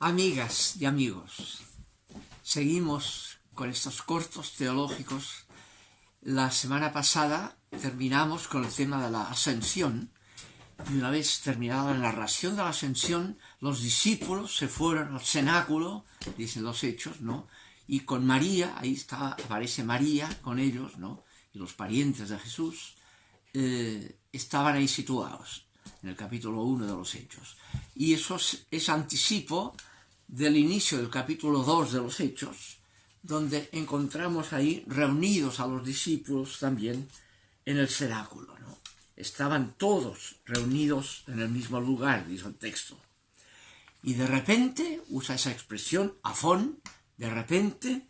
Amigas y amigos, seguimos con estos cortos teológicos. La semana pasada terminamos con el tema de la ascensión y una vez terminada la narración de la ascensión, los discípulos se fueron al cenáculo, dicen los Hechos, ¿no? Y con María, ahí está, aparece María con ellos, ¿no? Y los parientes de Jesús estaban ahí situados en el capítulo 1 de los Hechos. Y eso es anticipo del inicio del capítulo 2 de los Hechos, donde encontramos ahí reunidos a los discípulos también en el cenáculo, ¿no? Estaban todos reunidos en el mismo lugar, dice el texto. Y de repente, usa esa expresión, afón, de repente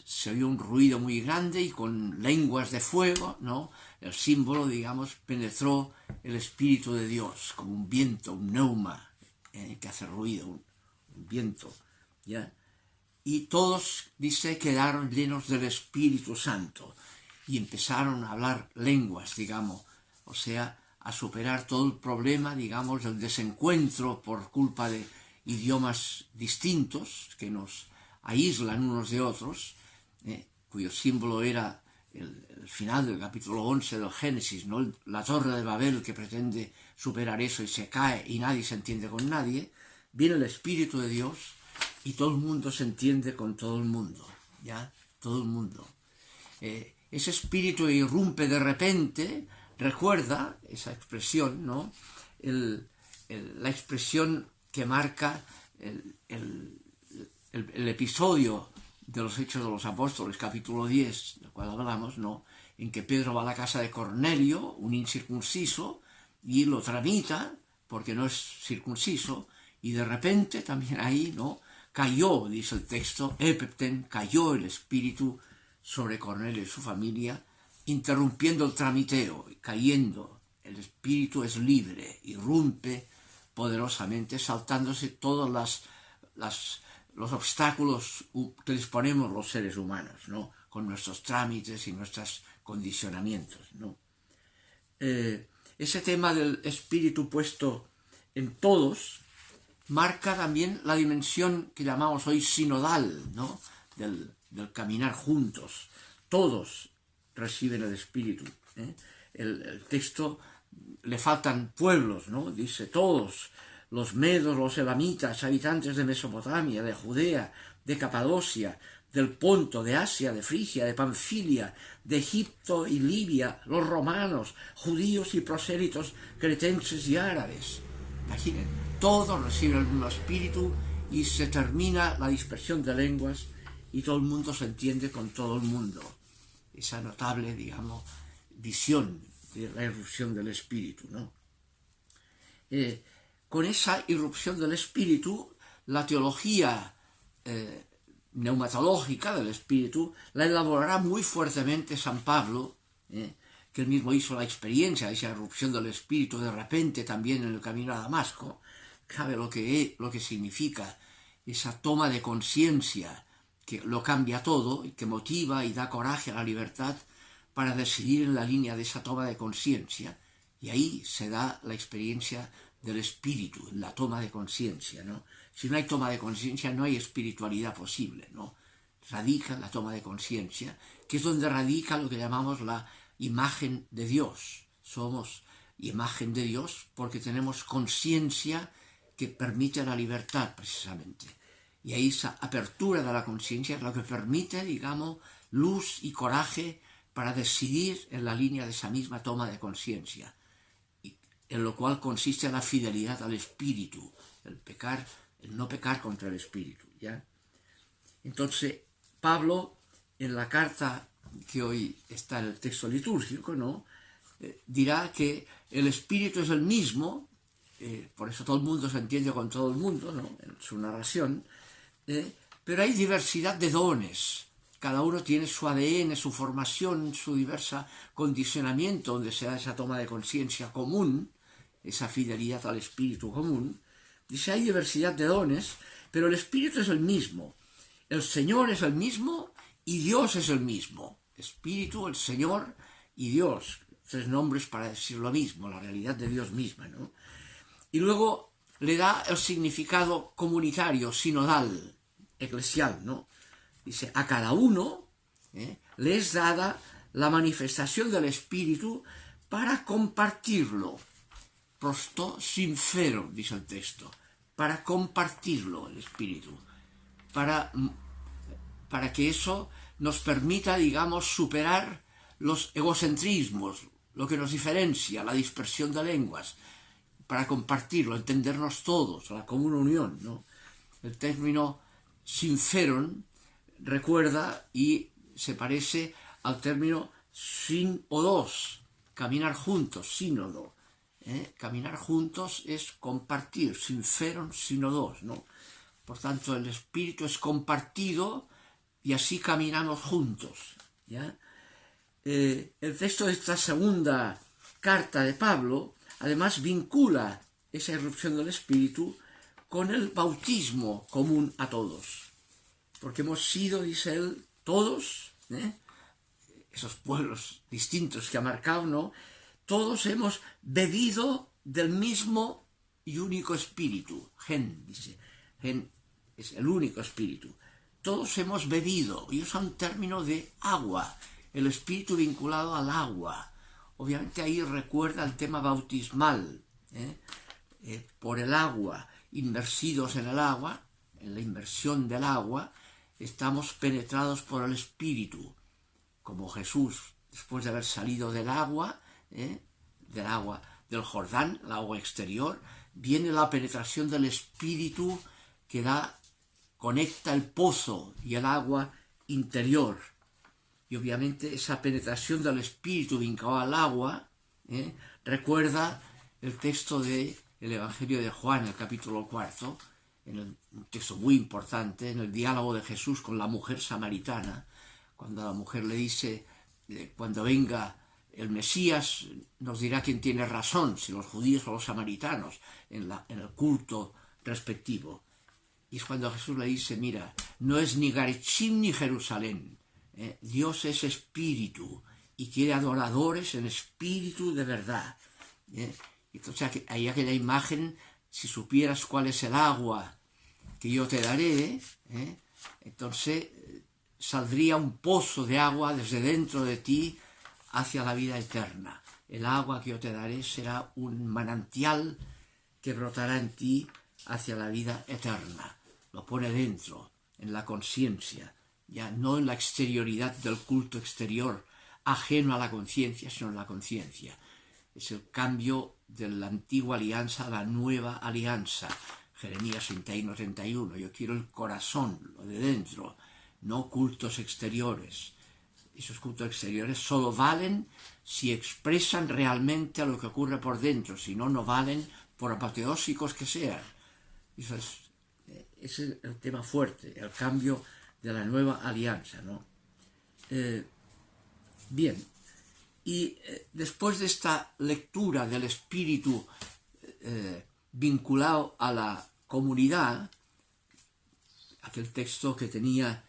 se oyó un ruido muy grande y con lenguas de fuego, ¿no? El símbolo, digamos, penetró el Espíritu de Dios, como un viento, un pneuma, que hace ruido, un viento, ¿ya? Y todos, dice, quedaron llenos del Espíritu Santo y empezaron a hablar lenguas, digamos, o sea, a superar todo el problema, digamos, del desencuentro por culpa de idiomas distintos que nos aíslan unos de otros, cuyo símbolo era el final del capítulo 11 del Génesis, ¿no? La torre de Babel que pretende superar eso y se cae y nadie se entiende con nadie. Viene el Espíritu de Dios y todo el mundo se entiende con todo el mundo, ¿ya? Todo el mundo. Ese espíritu irrumpe de repente, recuerda esa expresión, ¿no? La expresión que marca el episodio de los Hechos de los Apóstoles, capítulo 10, del cual hablamos, ¿no? En que Pedro va a la casa de Cornelio, un incircunciso, y lo tramita, porque no es circunciso, y de repente también ahí, ¿no? Cayó, dice el texto, epepten, cayó el espíritu sobre Cornelio y su familia, interrumpiendo el tramiteo, cayendo. El espíritu es libre, irrumpe poderosamente, saltándose todos los obstáculos que les ponemos los seres humanos, ¿no? Con nuestros trámites y nuestros condicionamientos, ¿no? Ese tema del espíritu puesto en todos marca también la dimensión que llamamos hoy sinodal, ¿no? Del caminar juntos. Todos reciben el espíritu, ¿eh? El texto le faltan pueblos, ¿no? Dice todos, los medos, los elamitas, habitantes de Mesopotamia, de Judea, de Capadocia, del Ponto, de Asia, de Frigia, de Panfilia, de Egipto y Libia, los romanos, judíos y prosélitos, cretenses y árabes. Imaginen, todos reciben el mismo espíritu y se termina la dispersión de lenguas y todo el mundo se entiende con todo el mundo. Esa notable, digamos, visión de la irrupción del espíritu, ¿no? Con esa irrupción del espíritu, la teología neumatológica del espíritu la elaborará muy fuertemente San Pablo, que él mismo hizo la experiencia de esa irrupción del espíritu de repente también en el camino a Damasco. Sabe lo que significa esa toma de conciencia que lo cambia todo y que motiva y da coraje a la libertad para decidir en la línea de esa toma de conciencia, y ahí se da la experiencia del espíritu, la toma de conciencia, ¿no? Si no hay toma de conciencia no hay espiritualidad posible, ¿no? Radica la toma de conciencia, que es donde radica lo que llamamos la imagen de Dios. Somos imagen de Dios porque tenemos conciencia que permite la libertad, precisamente. Y ahí esa apertura de la conciencia es lo que permite, digamos, luz y coraje para decidir en la línea de esa misma toma de conciencia, en lo cual consiste la fidelidad al espíritu, el no pecar contra el espíritu, ¿ya? Entonces, Pablo, en la carta que hoy está en el texto litúrgico, ¿no? Dirá que el espíritu es el mismo, por eso todo el mundo se entiende con todo el mundo, ¿no? En su narración, pero hay diversidad de dones. Cada uno tiene su ADN, su formación, su diverso condicionamiento, donde se da esa toma de conciencia común, esa fidelidad al espíritu común. Dice, hay diversidad de dones, pero el espíritu es el mismo. El Señor es el mismo y Dios es el mismo. Espíritu, el Señor y Dios. Tres nombres para decir lo mismo, la realidad de Dios misma, ¿no? Y luego le da el significado comunitario, sinodal, eclesial, ¿no? Dice, a cada uno le es dada la manifestación del Espíritu para compartirlo. Prosto sincero, dice el texto, para compartirlo el Espíritu, para que eso nos permita, digamos, superar los egocentrismos, lo que nos diferencia, la dispersión de lenguas, para compartirlo, entendernos todos, la común unión, ¿no? El término sinceron recuerda y se parece al término sínodos, caminar juntos, sínodo. Caminar juntos es compartir, sinceron, sínodos, ¿no? Por tanto, el Espíritu es compartido y así caminamos juntos, ¿ya? El texto de esta segunda carta de Pablo, además, vincula esa irrupción del Espíritu con el bautismo común a todos. Porque hemos sido, dice él, todos, esos pueblos distintos que ha marcado, ¿no? Todos hemos bebido del mismo y único Espíritu. Gen, dice. Gen es el único Espíritu. Todos hemos bebido, y es un término de agua, el Espíritu vinculado al agua. Obviamente ahí recuerda el tema bautismal, por el agua, inmersidos en el agua, en la inmersión del agua, estamos penetrados por el Espíritu, como Jesús, después de haber salido del agua del Jordán, el agua exterior, viene la penetración del Espíritu que conecta el pozo y el agua interior. Y obviamente esa penetración del Espíritu vinculado al agua recuerda el texto del Evangelio de Juan, el capítulo 4, un texto muy importante, en el diálogo de Jesús con la mujer samaritana, cuando la mujer le dice, cuando venga el Mesías, nos dirá quién tiene razón, si los judíos o los samaritanos, en el culto respectivo. Y es cuando Jesús le dice, mira, no es ni Garchim ni Jerusalén, Dios es espíritu y quiere adoradores en espíritu de verdad. Entonces ahí aquella imagen, si supieras cuál es el agua que yo te daré, entonces saldría un pozo de agua desde dentro de ti hacia la vida eterna. El agua que yo te daré será un manantial que brotará en ti hacia la vida eterna. Lo pone dentro, en la conciencia, ya no en la exterioridad del culto exterior, ajeno a la conciencia, sino en la conciencia. Es el cambio de la antigua alianza a la nueva alianza. Jeremías 31:31. Yo quiero el corazón, lo de dentro, no cultos exteriores. Esos cultos exteriores solo valen si expresan realmente lo que ocurre por dentro, si no, no valen por apoteósicos que sean. Eso es el tema fuerte, el cambio de la nueva alianza, ¿no? Bien, y después de esta lectura del Espíritu vinculado a la comunidad, aquel texto que tenía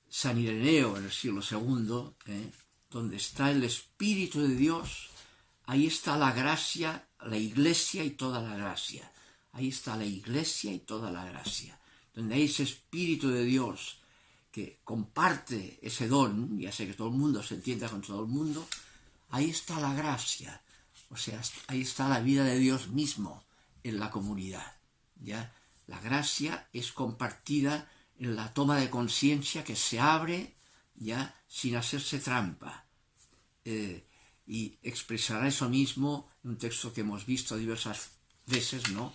San Ireneo en el siglo II, donde está el Espíritu de Dios, ahí está la gracia, la Iglesia y toda la gracia. Ahí está la Iglesia y toda la gracia. Donde hay ese Espíritu de Dios que comparte ese don, ya sé que todo el mundo se entienda con todo el mundo, ahí está la gracia. O sea, ahí está la vida de Dios mismo en la comunidad. ¿Ya? La gracia es compartida en la toma de conciencia que se abre ya sin hacerse trampa. Y expresará eso mismo en un texto que hemos visto diversas veces, ¿no?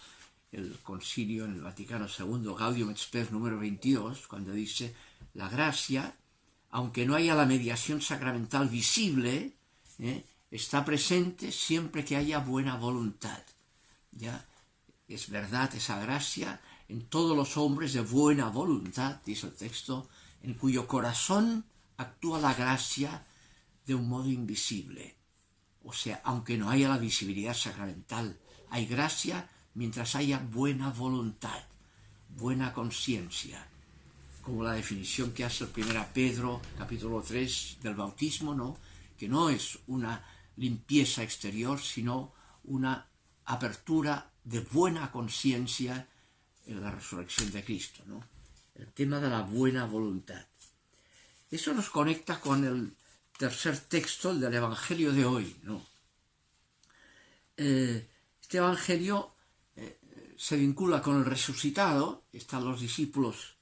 El concilio en el Vaticano II, Gaudium et Spes número 22, cuando dice, la gracia, aunque no haya la mediación sacramental visible, está presente siempre que haya buena voluntad. ¿Ya? Es verdad esa gracia en todos los hombres de buena voluntad, dice el texto, en cuyo corazón actúa la gracia de un modo invisible. O sea, aunque no haya la visibilidad sacramental, hay gracia mientras haya buena voluntad, buena conciencia, como la definición que hace el 1 Pedro, capítulo 3, del bautismo, ¿no? Que no es una limpieza exterior, sino una apertura de buena conciencia en la resurrección de Cristo, ¿no? El tema de la buena voluntad. Eso nos conecta con el tercer texto, el del Evangelio de hoy, ¿no? Este Evangelio se vincula con el resucitado. Están los discípulos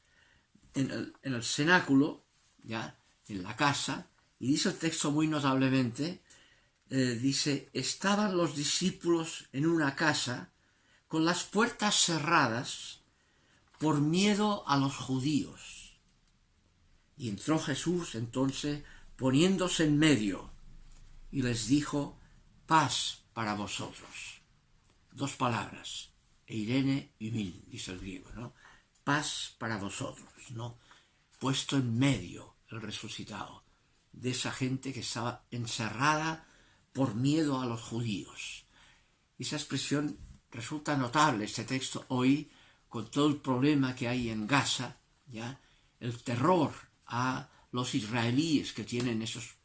en el cenáculo, ya, en la casa, y dice el texto muy notablemente, dice, estaban los discípulos en una casa con las puertas cerradas por miedo a los judíos. Y entró Jesús entonces poniéndose en medio y les dijo, paz para vosotros. Dos palabras, eirene y min, dice el griego, ¿no? Paz para vosotros, ¿no? Puesto en medio el resucitado de esa gente que estaba encerrada por miedo a los judíos. Esa expresión resulta notable, este texto hoy, con todo el problema que hay en Gaza, ¿ya? El terror a los israelíes que tienen esos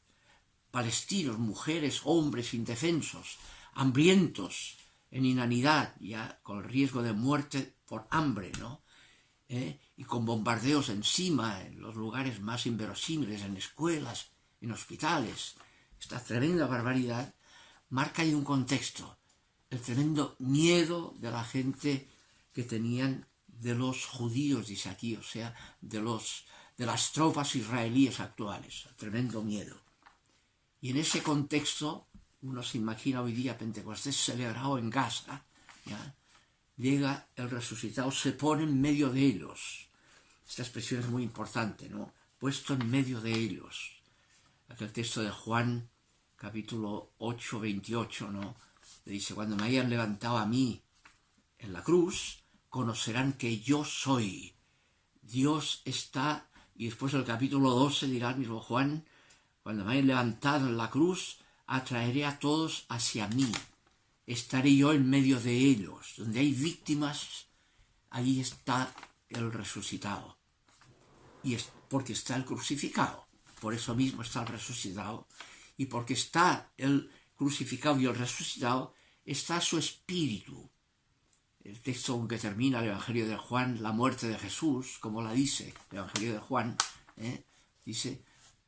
palestinos, mujeres, hombres indefensos, hambrientos, en inanidad, ya con el riesgo de muerte por hambre, ¿no? Y con bombardeos encima en los lugares más inverosímiles, en escuelas, en hospitales. Esta tremenda barbaridad marca ahí un contexto, el tremendo miedo de la gente que tenían de los judíos, dice aquí, o sea, de las tropas israelíes actuales, el tremendo miedo. Y en ese contexto, uno se imagina hoy día Pentecostés celebrado en Gaza, ¿ya? Llega el resucitado, se pone en medio de ellos. Esta expresión es muy importante, ¿no? Puesto en medio de ellos. Aquel texto de Juan, capítulo 8, 28, ¿no? Le dice, cuando me hayan levantado a mí en la cruz, conocerán que yo soy. Dios está, y después el capítulo 12 dirá el mismo Juan, cuando me hayan levantado en la cruz, atraeré a todos hacia mí. Estaré yo en medio de ellos. Donde hay víctimas, ahí está el resucitado. Y es porque está el crucificado. Por eso mismo está el resucitado. Y porque está el crucificado y el resucitado, está su espíritu. El texto con que termina el Evangelio de Juan, la muerte de Jesús, como la dice el Evangelio de Juan, dice,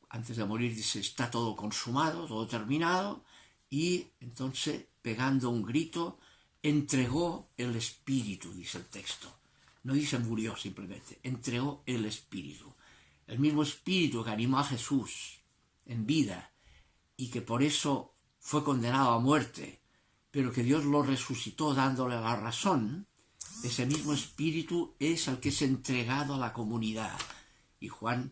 antes de morir, dice, está todo consumado, todo terminado, y entonces, pegando un grito, entregó el espíritu, dice el texto. No dice murió simplemente, entregó el espíritu. El mismo espíritu que animó a Jesús en vida y que por eso fue condenado a muerte, pero que Dios lo resucitó dándole la razón, ese mismo espíritu es el que es entregado a la comunidad. Y Juan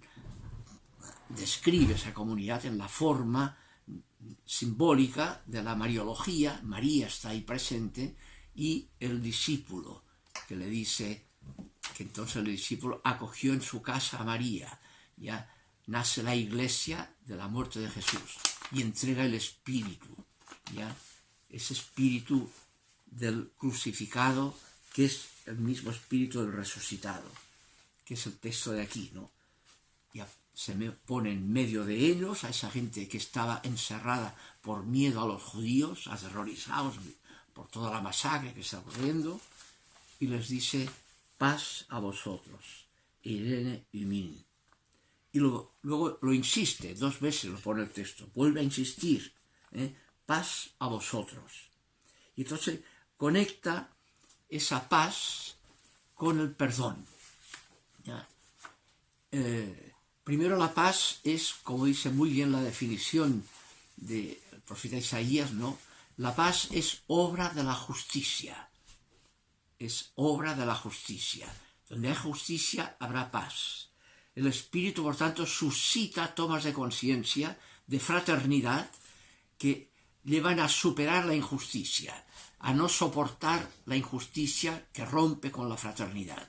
describe esa comunidad en la forma simbólica de la mariología. María está ahí presente y el discípulo que le dice que entonces el discípulo acogió en su casa a María. Ya nace la iglesia de la muerte de Jesús y entrega el espíritu, ya ese espíritu del crucificado que es el mismo espíritu del resucitado, que es el texto de aquí, ¿no? Ya se me pone en medio de ellos a esa gente que estaba encerrada por miedo a los judíos, aterrorizados por toda la masacre que está ocurriendo, y les dice, paz a vosotros, eirene y min. Y luego lo insiste, 2 veces lo pone el texto, vuelve a insistir, paz a vosotros. Y entonces conecta esa paz con el perdón. ¿Ya? Primero la paz es, como dice muy bien la definición del profeta Isaías, ¿no? La paz es obra de la justicia. Es obra de la justicia. Donde hay justicia habrá paz. El Espíritu, por tanto, suscita tomas de conciencia, de fraternidad, que llevan a superar la injusticia, a no soportar la injusticia que rompe con la fraternidad,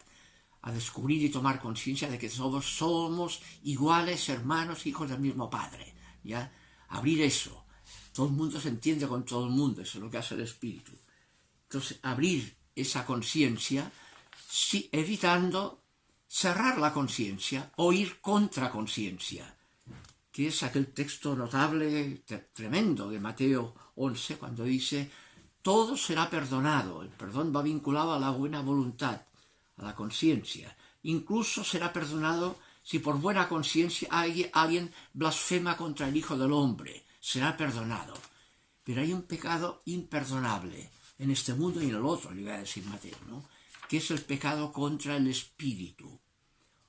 a descubrir y tomar conciencia de que todos somos iguales, hermanos, hijos del mismo Padre. ¿Ya? Abrir eso. Todo el mundo se entiende con todo el mundo, eso es lo que hace el Espíritu. Entonces, abrir esa conciencia, sí, evitando cerrar la conciencia o ir contra conciencia, que es aquel texto notable, tremendo de Mateo 11, cuando dice, todo será perdonado. El perdón va vinculado a la buena voluntad, a la conciencia. Incluso será perdonado si por buena conciencia alguien blasfema contra el Hijo del Hombre. Será perdonado. Pero hay un pecado imperdonable en este mundo y en el otro, le iba a decir Mateo, ¿no? Que es el pecado contra el espíritu.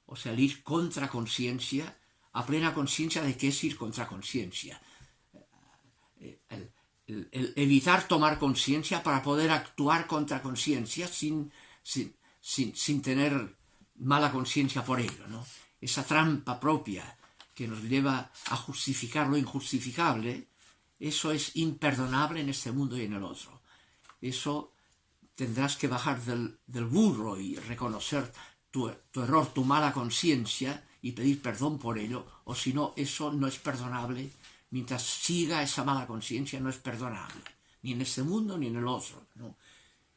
O sea, el ir contra conciencia, a plena conciencia de que es ir contra conciencia. El evitar tomar conciencia para poder actuar contra conciencia sin tener mala conciencia por ello, ¿no? Esa trampa propia que nos lleva a justificar lo injustificable, eso es imperdonable en este mundo y en el otro. Eso tendrás que bajar del burro y reconocer tu error, tu mala conciencia y pedir perdón por ello, o si no, eso no es perdonable. Mientras siga esa mala conciencia no es perdonable, ni en este mundo ni en el otro, ¿no?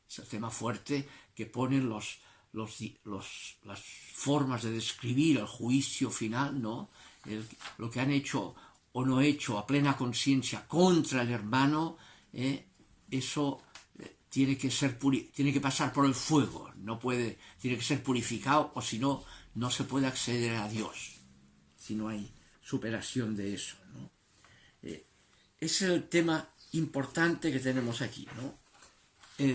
Es el tema fuerte que ponen las formas de describir el juicio final, ¿no? Lo que han hecho o no hecho a plena conciencia contra el hermano, eso tiene que pasar por el fuego, tiene que ser purificado, o si no, no se puede acceder a Dios, si no hay superación de eso, ¿no? Ese es el tema importante que tenemos aquí, ¿no?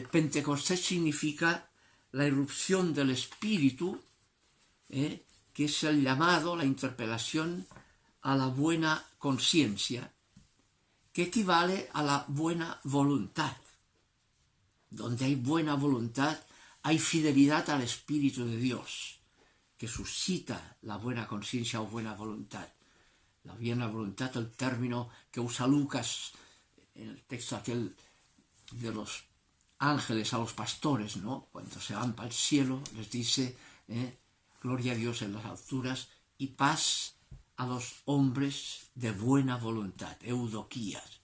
Pentecostés significa la irrupción del Espíritu, que es el llamado, la interpelación a la buena conciencia, que equivale a la buena voluntad. Donde hay buena voluntad, hay fidelidad al Espíritu de Dios, que suscita la buena conciencia o buena voluntad. La buena voluntad, el término que usa Lucas en el texto aquel de los ángeles a los pastores, ¿no? Cuando se van para el cielo, les dice, gloria a Dios en las alturas y paz a los hombres de buena voluntad, eudoquías.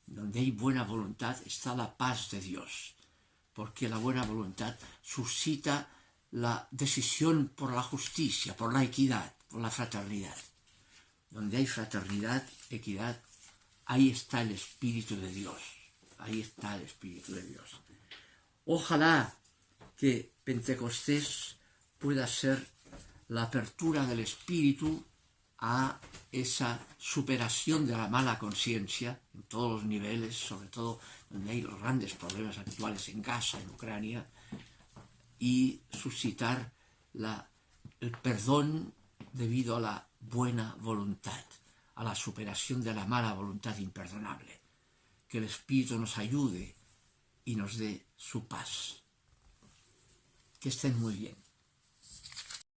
Donde hay buena voluntad está la paz de Dios, porque la buena voluntad suscita la decisión por la justicia, por la equidad, por la fraternidad. Donde hay fraternidad, equidad, ahí está el Espíritu de Dios. Ahí está el Espíritu de Dios. Ojalá que Pentecostés pueda ser la apertura del Espíritu a esa superación de la mala conciencia en todos los niveles, sobre todo donde hay los grandes problemas actuales en Gaza, en Ucrania, y suscitar el perdón debido a la buena voluntad, a la superación de la mala voluntad imperdonable. Que el Espíritu nos ayude y nos dé su paz. Que estén muy bien.